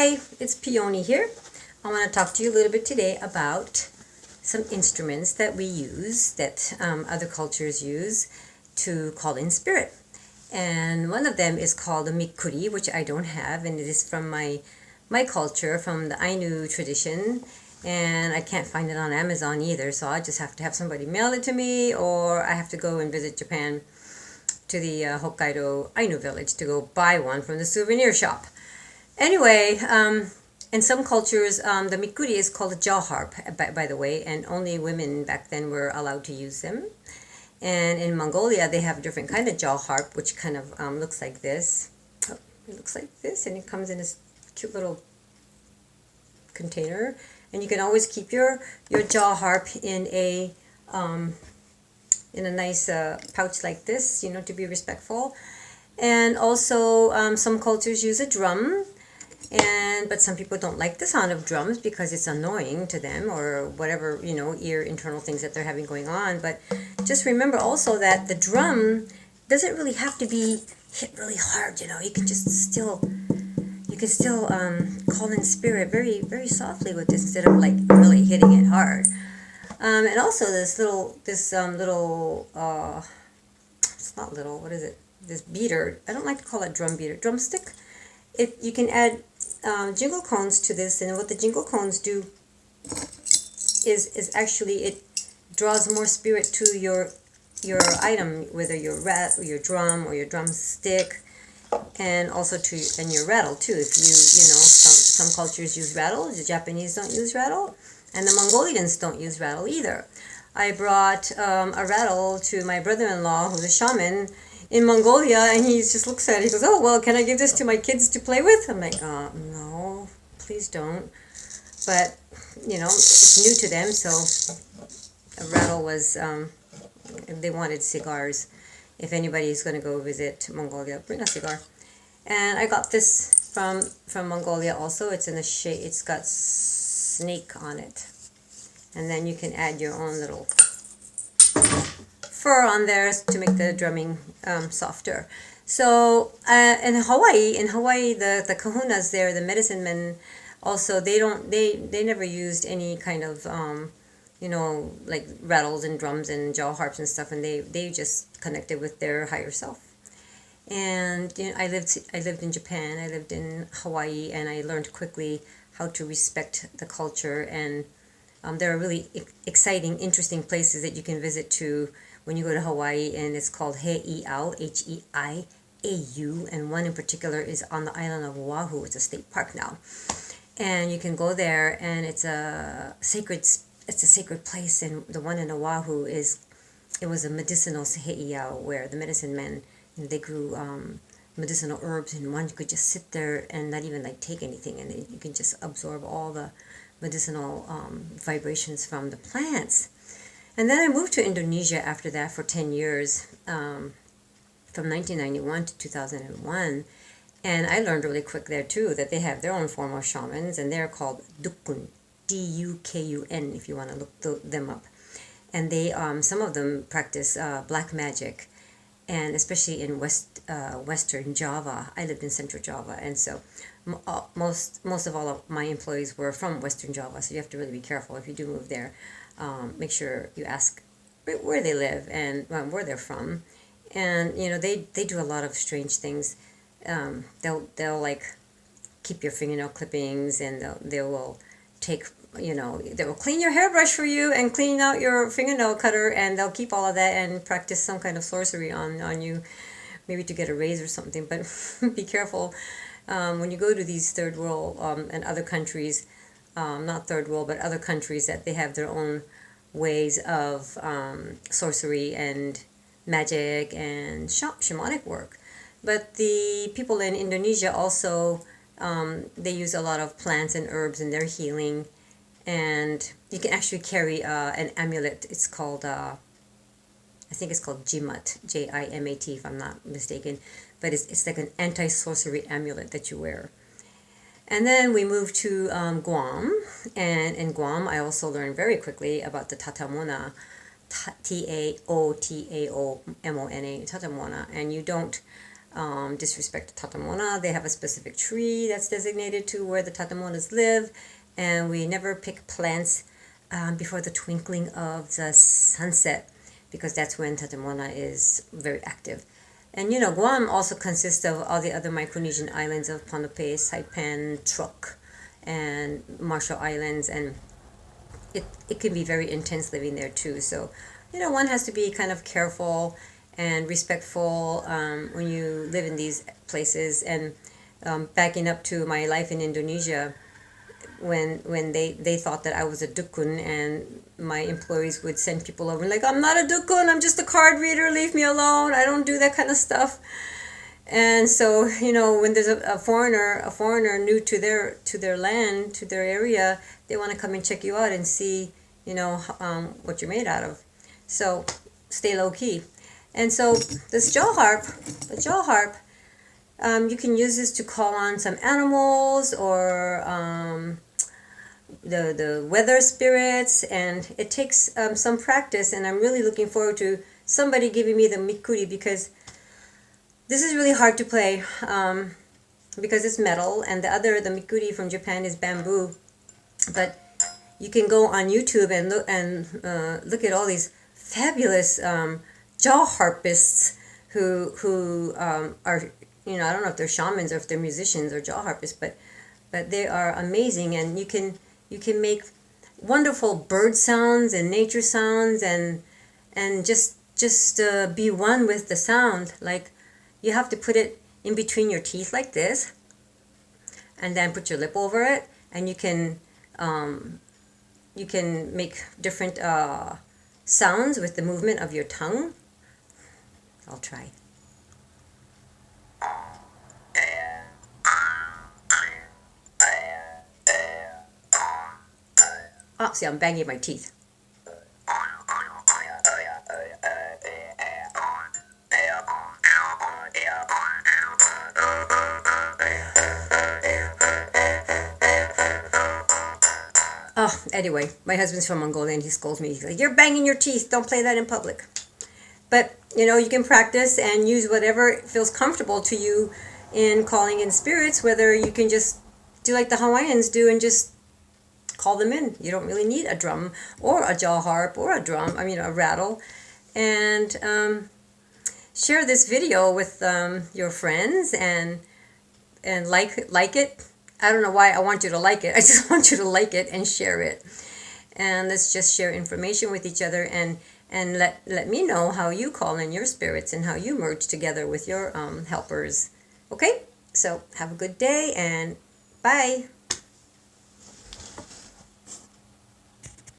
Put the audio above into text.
Hi, it's Peony here. I want to talk to you a little bit today about some instruments that we use, that other cultures use to call in spirit. And one of them is called a mikuri, which I don't have, and it is from my culture, from the Ainu tradition. And I can't find it on Amazon either, so I just have to have somebody mail it to me, or I have to go and visit Japan to the Hokkaido Ainu village to go buy one from the souvenir shop. Anyway, in some cultures, the mikuri is called a jaw harp, by the way, and only women back then were allowed to use them. And in Mongolia, they have a different kind of jaw harp, which kind of looks like this. Oh, it looks like this, and it comes in this cute little container. And you can always keep your jaw harp in a nice pouch like this, to be respectful. And also, some cultures use a drum. But some people don't like the sound of drums because it's annoying to them, or whatever, ear internal things that they're having going on. But just remember also that the drum doesn't really have to be hit really hard. You can still call in spirit very, very softly with this, instead of like really hitting it hard. And also it's not little, what is it? This beater. I don't like to call it drum beater. Drumstick. You can add jingle cones to this, and what the jingle cones do is actually it draws more spirit to your item, whether your drum or your drumstick, and also and your rattle too. If some cultures use rattle, the Japanese don't use rattle, and the Mongolians don't use rattle either. I brought a rattle to my brother-in-law, who's a shaman in Mongolia, and he just looks at it. He goes, "Oh, well, can I give this to my kids to play with?" I'm like, no, please don't. But, it's new to them, so a rattle was, they wanted cigars. If anybody's going to go visit Mongolia, bring a cigar. And I got this from Mongolia also. It's in a shade, it's got snake on it. And then you can add your own little fur on there to make the drumming softer. So in Hawaii, the kahunas there, the medicine men, also they never used any kind of like rattles and drums and jaw harps and stuff, and they just connected with their higher self. And I lived in Japan, I lived in Hawaii, and I learned quickly how to respect the culture. And there are really exciting, interesting places that you can visit too when you go to Hawaii, and it's called Heiau, Heiau, and one in particular is on the island of Oahu. It's a state park now, and you can go there, and it's a sacred place. And the one in Oahu it was a medicinal Heiau, where the medicine men, they grew medicinal herbs, and one could just sit there and not even like take anything, and you can just absorb all the medicinal vibrations from the plants. And then I moved to Indonesia after that for 10 years, from 1991 to 2001. And I learned really quick there too that they have their own form of shamans, and they're called Dukun, Dukun, if you want to look them up. And they, some of them practice black magic, and especially in Western Java. I lived in Central Java, and so most of all of my employees were from Western Java, so you have to really be careful if you do move there. Make sure you ask where they live and where they're from. And they do a lot of strange things. They'll like keep your fingernail clippings, and they will take they will clean your hairbrush for you and clean out your fingernail cutter, and they'll keep all of that and practice some kind of sorcery on you, maybe to get a raise or something. But be careful when you go to these third world and other countries. Not third world, but other countries, that they have their own ways of sorcery and magic and shamanic work. But the people in Indonesia also, they use a lot of plants and herbs in their healing. And you can actually carry an amulet. It's called, I think it's called Jimat, Jimat, if I'm not mistaken. But it's like an anti-sorcery amulet that you wear. And then we moved to Guam, and in Guam I also learned very quickly about the Tatamona, Taotamona, Tatamona, and you don't disrespect the tatamona. They have a specific tree that's designated to where the tatamonas live, and we never pick plants before the twinkling of the sunset, because that's when tatamona is very active. And Guam also consists of all the other Micronesian islands of Ponape, Saipan, Truk, and Marshall Islands, and it can be very intense living there too. So, one has to be kind of careful and respectful when you live in these places. And backing up to my life in Indonesia, when they thought that I was a dukun, and my employees would send people over like, I'm not a dukun, I'm just a card reader, leave me alone, I don't do that kind of stuff. And so, when there's a foreigner new to their land, to their area, they want to come and check you out and see, what you're made out of. So stay low key. And so this the jaw harp, you can use this to call on some animals or the weather spirits, and it takes some practice. And I'm really looking forward to somebody giving me the mikuri, because this is really hard to play because it's metal, and the mikuri from Japan is bamboo. But you can go on YouTube and look at all these fabulous jaw harpists who are, I don't know if they're shamans or if they're musicians or jaw harpists, but they are amazing. And you can make wonderful bird sounds and nature sounds, and just be one with the sound. Like, you have to put it in between your teeth like this, and then put your lip over it, and you can make different sounds with the movement of your tongue. I'll try. Oh, see, I'm banging my teeth. Oh, anyway, my husband's from Mongolia, and he scolds me. He's like, you're banging your teeth. Don't play that in public. But, you can practice and use whatever feels comfortable to you in calling in spirits, whether you can just do like the Hawaiians do and just call them in. You don't really need a drum or a jaw harp or a rattle. And share this video with your friends and like it. I don't know why I want you to like it. I just want you to like it and share it. And let's just share information with each other, and let me know how you call in your spirits and how you merge together with your helpers. Okay? So have a good day, and bye.